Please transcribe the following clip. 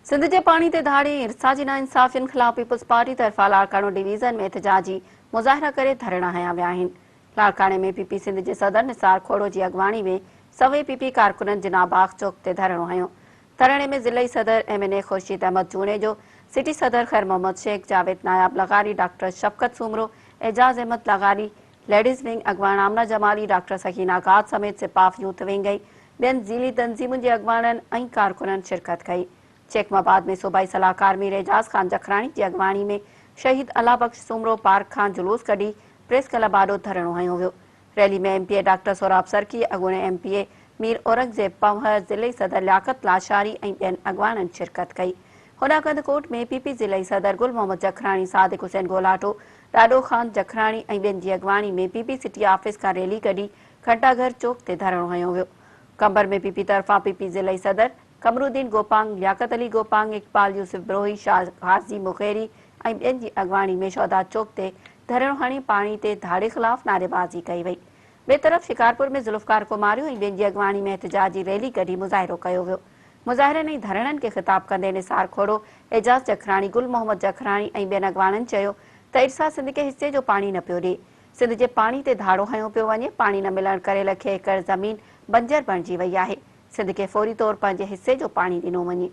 सिंध जे पाणी ते धाड़े इरसा जी नाइंसाफ़ियुनि ख़िलाफ़ पीपल्स पार्टी तरफ़ां लाड़कानो डिवीज़न में एहतजाजी मुज़ाहिरा करे धरणा हया विया आहिनि। लाड़काने में पीपी सिंध जे सदर निसार खोड़ो जी अॻवानी में सवे पीपी कारकुननि जिनाबाग चौक ते धरणो हयो। धरणे में ज़िलई सदर एमएनए खुर्शीद अहमद जूने जो, सिटी सदर खैर मोहम्मद शेख, जावेद नायाब लगारी, डॉक्टर शफकत सुमरो, एजाज अहमद लगारी, लेडीज़ विंग अॻवान आमना जमाली, डॉक्टर सकीना गाद समेत सिपाफ यूथ विंग ऐं ॿियनि ज़ीली तंज़ीमुनि जे अॻवाननि ऐं कारकुननि शिरकत कई। चेकमाबाद में सूबाई सलाहकार मीर एजाज खान जखराणी की अॻवानी में शहीद अला बख्श सुमरो पार्क खां जुलूस कढी प्रेस क्लब आॾो धरणो हयो वियो। रैली में एमपीए डॉक्टर सोराब सरकी, अॻूणे एमपीए मीर औरंगज़ेब पंवर, ज़िलई सदर लियाकत लाशारी ऐं ॿियनि अॻवाननि शिरकत कई। होॾां कंदकोट में पीपी ज़िलई सदर गुल मोहम्मद जखराणी, सादिक हुसैन गोलाटो, ॾाॾो खान जखराणी ऐं ॿियनि जी अॻवानी में पीपी सिटी ऑफिस खां रैली कढी घंटाघर चौक ते धरणो हयो वियो। कंबर में पीपी तरफ़ां पीपी ज़िलई सदर कमरुद्दीन गोपांग, लियाकत अली गोपांग, इकबाल यूसुफ ब्रोही, शाह हाजी मुखेरी ऐं ॿियनि जी अॻवानी में शौदा चौक ते धरणो हणी पाणी ते धाड़े ख़िलाफ़ नारेबाज़ी कई वई। ॿिए तरफ़ शिकारपुर में ज़ुल्फ़कार कुमारियो ऐं ॿियनि जी अॻवानी में एहतजाजी रैली कढी मुज़ाहिरो कयो वियो। मुज़ाहिरनि ऐं धरणनि खे ख़िताब कंदे निसार खोड़ो, एजाज जखराणी, गुल मोहम्मद जखराणी ऐं ॿियनि अॻवाननि चयो त इरसा सिंध खे हिसे जो पाणी न पियो ॾिए। सिंध जे पाणी ते धाड़ो हयो पियो वञे। पाणी न मिलण करे लखे एकड़ ज़मीन बंजर बणिजी वई आहे। सिंध खे फौरी तौर पंहिंजे हिसे जो पाणी ॾिनो वञे।